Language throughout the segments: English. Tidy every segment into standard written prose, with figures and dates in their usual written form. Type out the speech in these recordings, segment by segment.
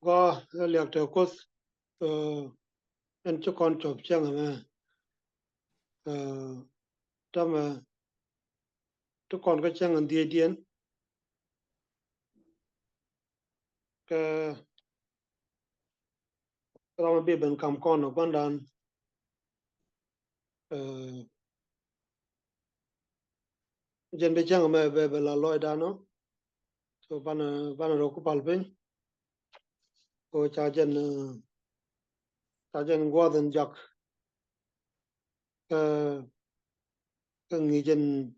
ก็เรียกเถอะก็อันจะก่อนจบจังไหมเอ่อถ้ามาทุกคนก็จังอันเดียนก็เรามาเบียนคำก่อนบันดาลเอ่อเจนไปจังไหมเบลาลอยดานเนาะso pana roku palpen o chajen gwadan jak ka ngijen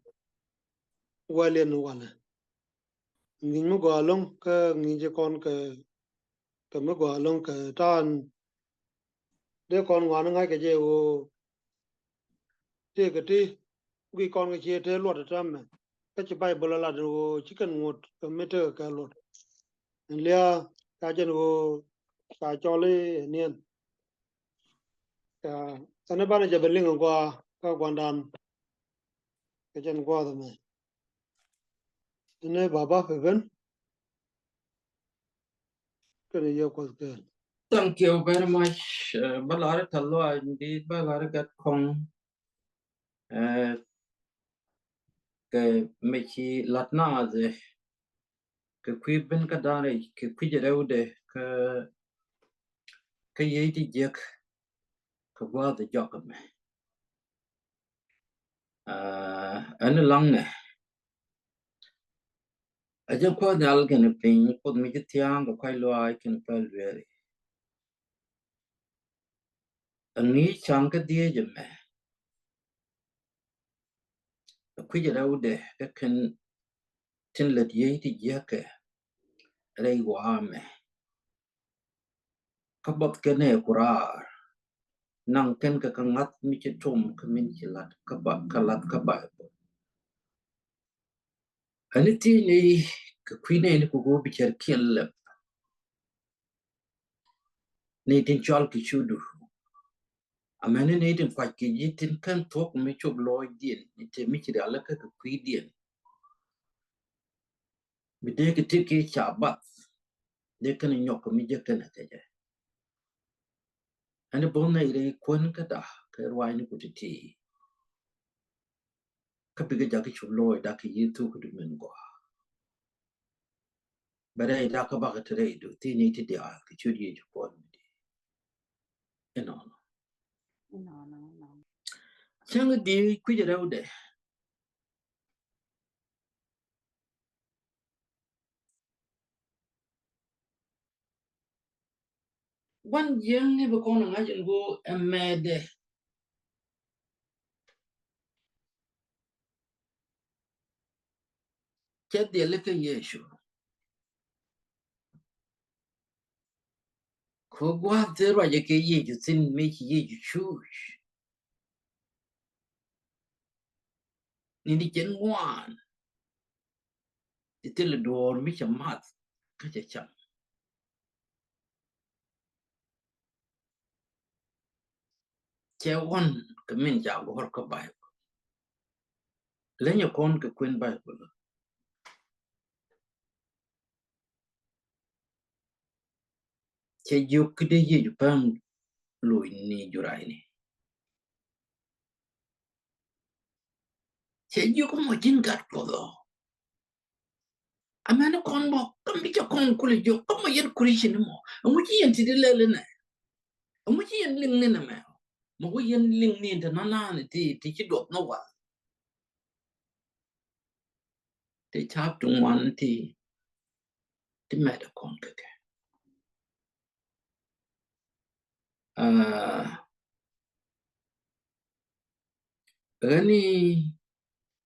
walen wala ngin mo gwalong ka ngije kon ka mo gwalong ka tan de kon ngwan ngai ke je o te ke ti wi kon ke che te lot tam ka chi bai bola la do chicken ngot ka meter ka lot lia chajen o ka chole nien ka sana bana jabeling gwa ka gwandan ka jen gwa da me ne baba feven kene yo ko ke Thank you very much. Balare thallo indeed balare gat kong ke mechi latna ze ke kwibin ka dare ke kwijere ke yiti jek ke gwa de jokame. Ane lang ne. Aja kwa dal kene ping pod mi tiang ko kai lo ai kene pel veri. Ani chang ka die jeme. Kwijere ke ken tin let yiti jek rei wa me. Kabot kene kurar. Nang ken ka kangat mi chitum kamin chilat kalat kabay. Aniti ni ka kwine ni kugo bicher kielep. Ni tin chol ki chudu. Amene ni tin kwa ki yitin kan tok mi chub loy dien. Ni te mi chiri alaka ka kwi dien. Bide ki tiki chabat. De kan nyok mi jekana kaje. Ani bona ire kwen ka da. Ka rwai ni kutiti. Ka biga jaki chub loy da ki yitu kudu mengo. But I talk about it today. Do tini ti dia kichuri ye jupon di. No. Chang di kujera ude. One young never gonna imagine go a mad. Chet the little yeshu. Kogwa there I get ye to sin make ye choose. Nindi chen one. The tell the door, which a mat. Catch a chum. Chair one, come in job work a Bible. Then you con the Queen Bible. Che you could ye you pound Louis ni Juraini. Che you come again got for though. Amana kon bo kambi cha kon kule jo kama yen kurishi ni mo amuji yen ti lele ne amuji yen ling ne na me mo wo yen ling ni ta na ni ti chi dot no wa ti chap tung wan ti me da kon ke ani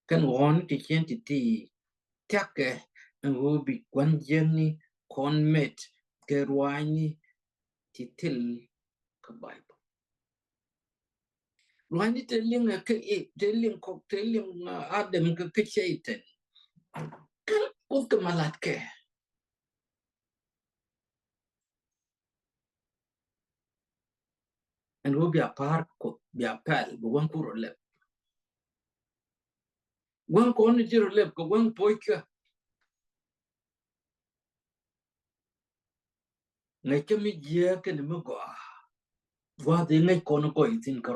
kan won ti chen ti kyak ke ngo bi kwan jen ni kon met ke rwani ti til ka bai Rwani telling a telling cocktailing Adam Kitchen. Kan of the malatke. And will be a park, be a pal, but one poor lip. One corner zero lip, go one poika. ngay cái mi ye cái này mới qua thì ngay con nó coi tin cả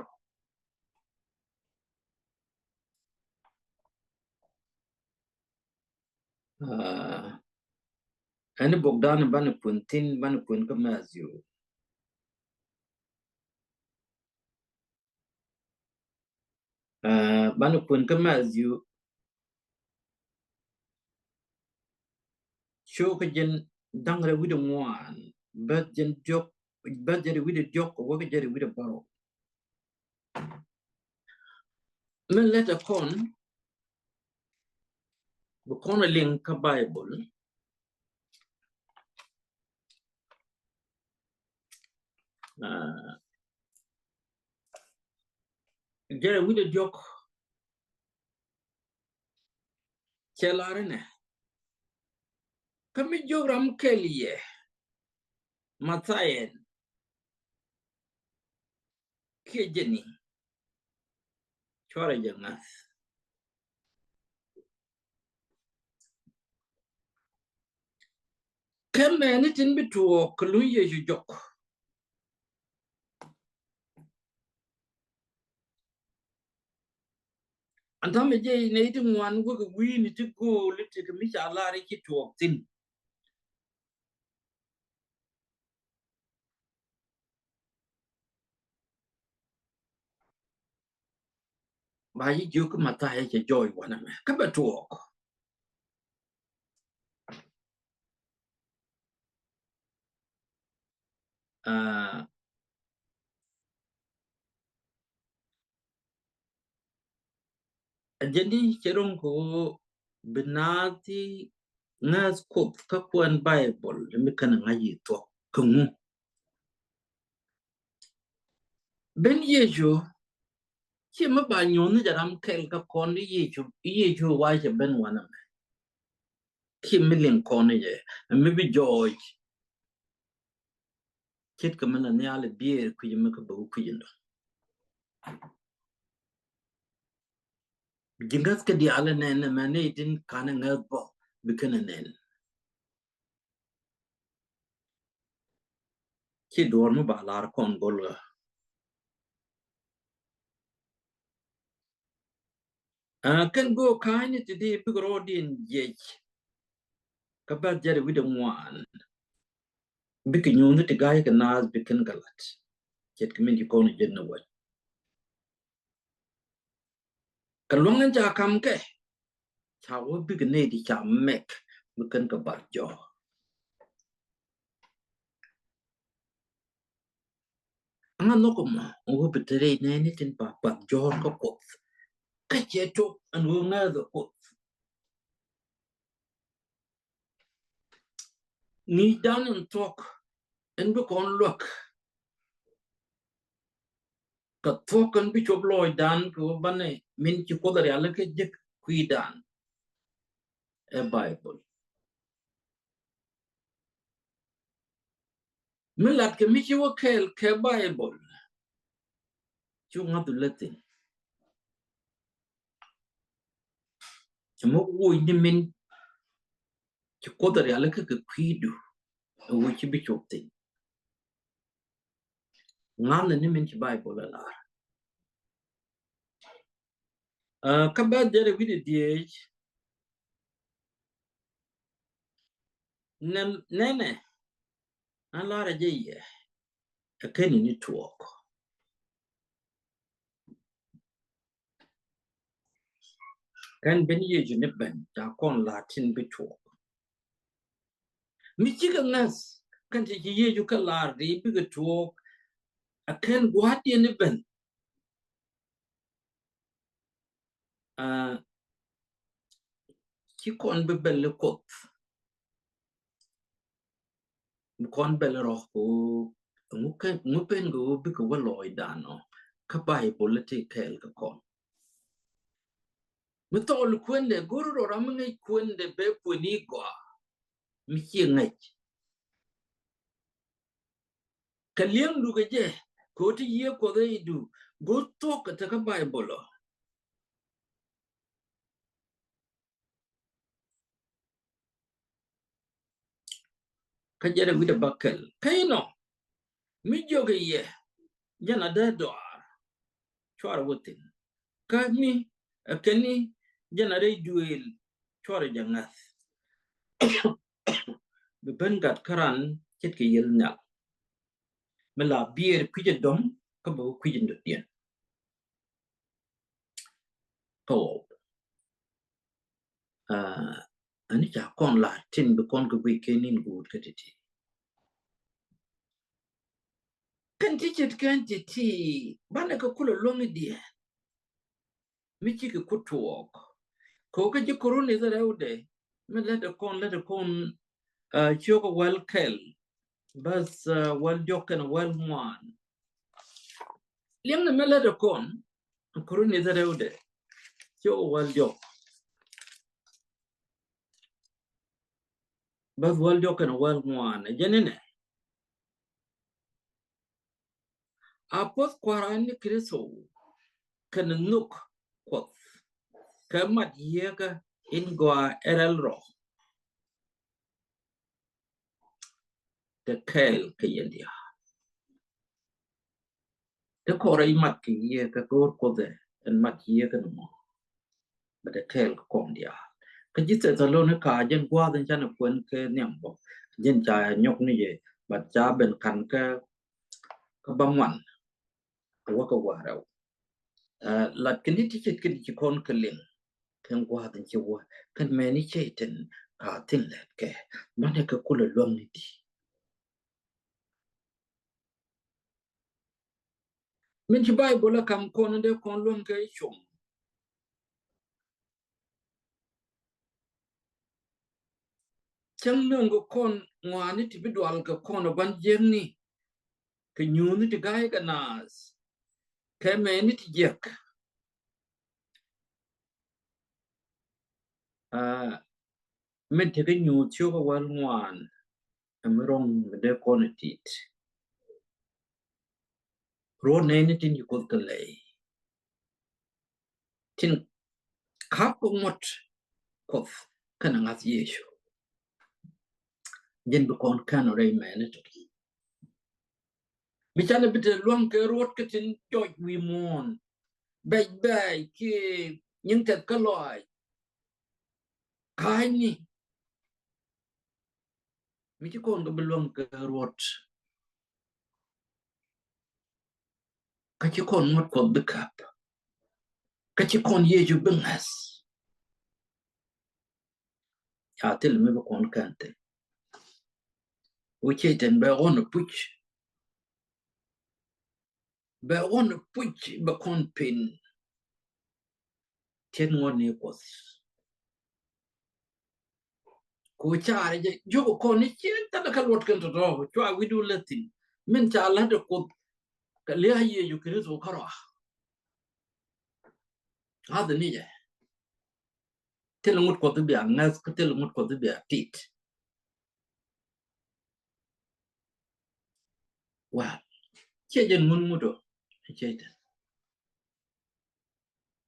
anh bốc đàn ban quên tin ban quên cái mà diu ban quên cái mà diu show cái dân đang ra với đồng ngoan bắt dân job bắt giờ với được job của cái giờ với được bảo mình let a con link cái Bible giờ với được job chelare nè kami jogram kelie Mathayen Kijeni Chora Janga Kemme anything between Kuluya Jok and Tommy J native one work we need to go little Misha Larry to walk in. By you come Matthias joy one of them. Come back to walk. Jenny Cheronko Benati Nas Cook Kapuan Bible, the Mekanangayi talk. Kumu Ben Yejo, Chima Banyon that I'm Kelka Condi Yejo wise Ben one of them. Kim Million Corner, and maybe George. Kit come in a nearly beer, could you make a book? Jingas ka di ala nen mane itin kana ngabo bikana nen. Ki dormu ba lar kon golga. Kan go kaini today big road in jej. Kabat jari widam wan. Bikin yundu ti gaya ka nas bikin galat. Jet kamin ki kono jenna wat. Kalwangan ja kam ke. Chawo bikin ne di cha mek bikin ka bar jo. Anga nokoma ngo bitere ne ni tin pa bar jo ka pot. Ka cheto anu ngado pot. Ni down and talk and book on look. Ka token bi chop loy dan ko bane min ci ko dar yalla ke jek kui dan e bible min lat ke mi ci wo ke bible ci ngadu latin ci mo wo ni min ci ko dar yalla ke kui du wo ci bi chop tin ngana ni min ci bible la ka ba dere wi de die nene ala ra je ye ka ni talk kan ben ye ju ne ben ta kon latin bi talk mi ci ga nas kan ci ye ju ka lar di bi talk akan guati ni ben ki kon be belle kot kon belle ro ko ngupen go bi ko loy dano ka bai politic kel ka kon mi to lu kwende guru ro ram ngai kwende be puni go mi chi ngai kalien du ga je ko ti ye ko dai du go to ka ta ka bai bolo ka jere wida bakel kaino mi joge ye jana da doar chwar wutin ka mi kani jana re duel chwar jangas be bengat karan chet ke yel nyal mala bier kuje dom ka bo kuje ndien ko ani cha kon la tin be kon ko we kenin good ka titi kan tichet kan titi bana ka kula longi dia mi chi ke kutuok ko ka je korone da raude me le de kon chogo well kel bas well joken well man liam me le de kon korone da raude chogo well jok bas well joken well man jenene apos kwarani kristo kan nuk kwat kamat yega ingwa eral ro de kel kayendia de kora imat ki yega gor kode en mat yega no ba de kel kondia ka jite zalone ka jen gwa den chana kwen ke nyambo jen cha nyok ni ye ba cha ben kan ka bangwan wa ka wa raw lat kini tiket kini ki kon kelin kan gwa den chi wa kan meni cheten ka tin let ke mane ka kula lom ni di min chi bible kam kon de kon lom ke chum chang nong ko kon ngwani ti bidwal ka kon ban jenni ke nyuni ti gai ka nas ke meni ti jek min te ke nyu chyo ka wal ngwan amrong de kon tit ro ne ni tin yu ko ka lei tin khap ko mot ko kana ngas yeshu jen bu kon kan re meni to mi chane bite luang ke rot ke tin joy wi mon bay ki những tet ka loy kai ni mi ti kon ga luang ke rot ka ti kon mot ko de kap ka ti kon yeju bengas ya tel mi bu kon kante o cheten ba on puch ba kon pin chen ngon ni ko ko chare je jo ko ni chen ta ka lot kan to do chwa wi du latin min cha la de ko ka le ye ju kristo karo ha de ni je tel ngot ko bi angas ka tel ngot ko bi tit wa che jen mun mudo cheten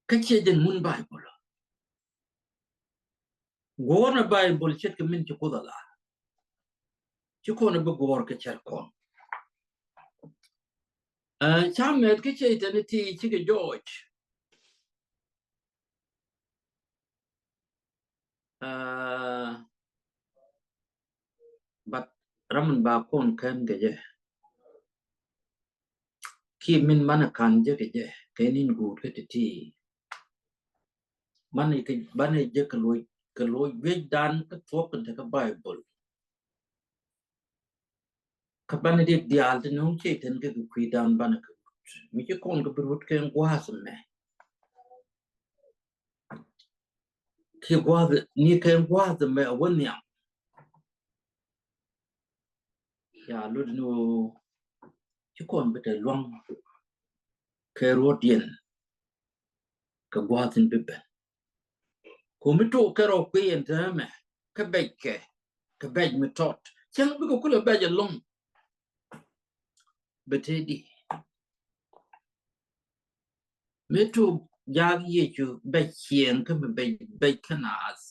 ka che jen mun bible gona bible chet ka min ko da la ci ko na bu gor ka cher kon chamet ke cheten ti ci ke george but ramen ba kon kan ge je ki min mana kan je ge je kenin gut ke ti man ke ban je ke loy we dan ka thok kan ka bible ka ban de dial de no cheten ke ku dan ban ka mi ke kon ka brut ke ngwas me ki ngwas ni ke ngwas me wonya ya lu no ci kon bete long ke rodien ka gwatin bebe ko mi to ka ro pe entame ka beke ka bej mi tot chen bi ko kula beje long bete di mi to jag ye ju bechien ka be kanas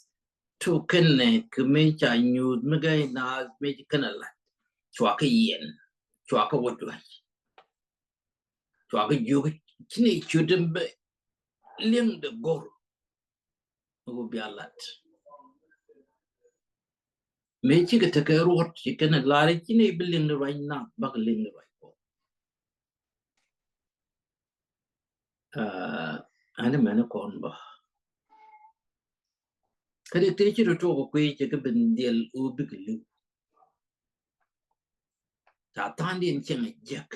to kenne ka me cha nyu mi ga nas me kana la chua cái yen chua cái vật vậy chua cái yêu cái này chưa đến bề liêng được gor ngô bị alat mấy chỉ cái cái ruột chỉ cái này là cái này bị liêng được right now bác liêng được right anh mà nó còn ba cái đấy chỉ là chỗ quay chỉ cái bên deal u bị cái lu ta tan đi chẳng hay jack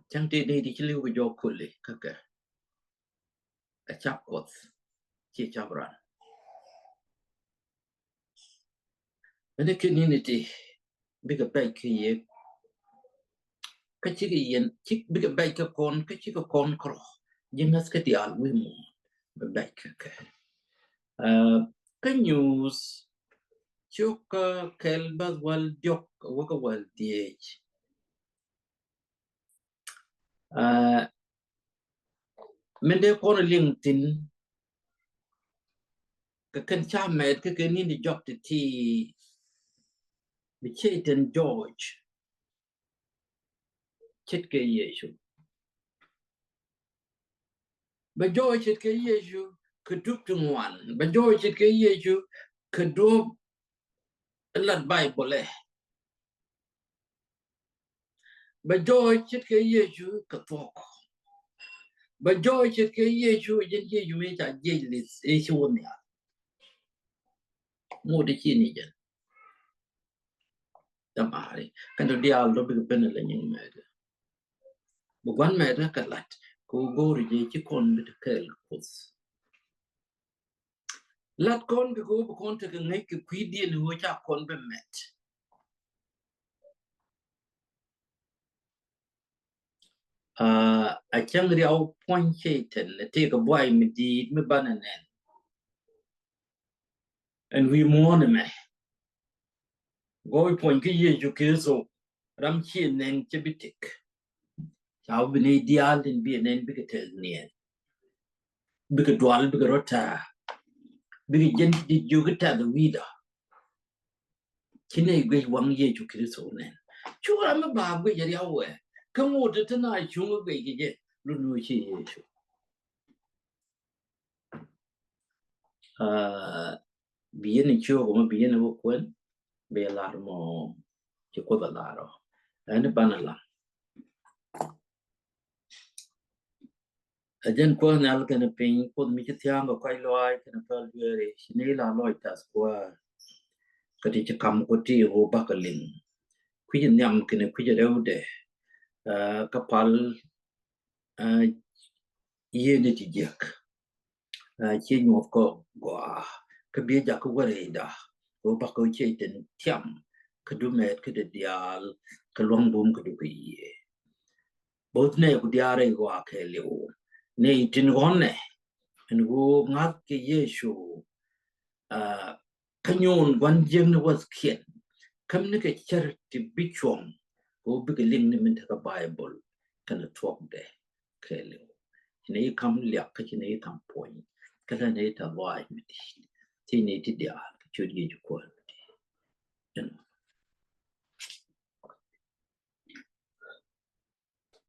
chẳng đi đây thì chỉ lưu cái chỗ khuất lấy các cái chắp cột chỉ chắp ran cái community bị cái bay cái chỉ cái yên chỉ bị cái bay cái con cỏ nhưng cái đi al quy mô bị bay cái news chúc cái bác wal diok cái wal diech mình để con LinkedIn cái cha mẹ cái này đi job thì bị chết đến George chết cái gì chứ bây giờ chết cái gì chứ cái đúc trong ngoan bây giờ chết cái gì chứ cái đúc lật Bible bây giờ chết cái gì chứ cái thuốc bây giờ chết cái gì chứ dân gì chúng mình trả gì lịch ấy chứ này mua được gì này chứ tầm ai cái đó đi al đó bị bên là những mẹ đó một quan mẹ đó cái lát cô rồi chỉ còn bị cái cột lát con cái cô con thì cái ngay cái quý điên hồi cha con bị mệt a chẳng đi ao point chết là thì cái boy mình đi mình bán anh and we mourn him gọi point cái gì chú kia so ram chi nên chỉ bị tick cháu bên này dial đến bên nên bị cái thế này bị cái dual bị cái rota bị cái dân đi chú cái ta cái vida khi này cái quăng gì chú kia so nên chú làm mà bà cái gì ao vậy không một thứ này chú cái gì luôn nuôi chi chú biển này chưa có mà biển này quên bây giờ làm mà chỉ có cái là rồi anh bán là dân quân nào cái này pin quân mình chỉ thiang có quay loài cái này phải về này là loài tas qua cái gì chỉ cầm cái gì hồ bạc cái linh quy trình nhầm cái này quy trình đâu để kapal yên để chỉ giặc chỉ nhột có quả cái bia giặc có cái gì đó hồ bạc cái chơi tên thiam cái đồ mệt cái đồ dial cái luang bom cái đồ cái gì bớt này cái dial này quả cái liu này tin ngon này anh cô ngắt cái Giêsu cái nhon quan giang nó was khiển cầm cái chart bị chuông cô bị cái link này mình thấy cái Bible cái nó thuộc đấy cái liu này cầm liak cái này cầm point cái này ta vai thì này thì dia cái chuyện gì cũng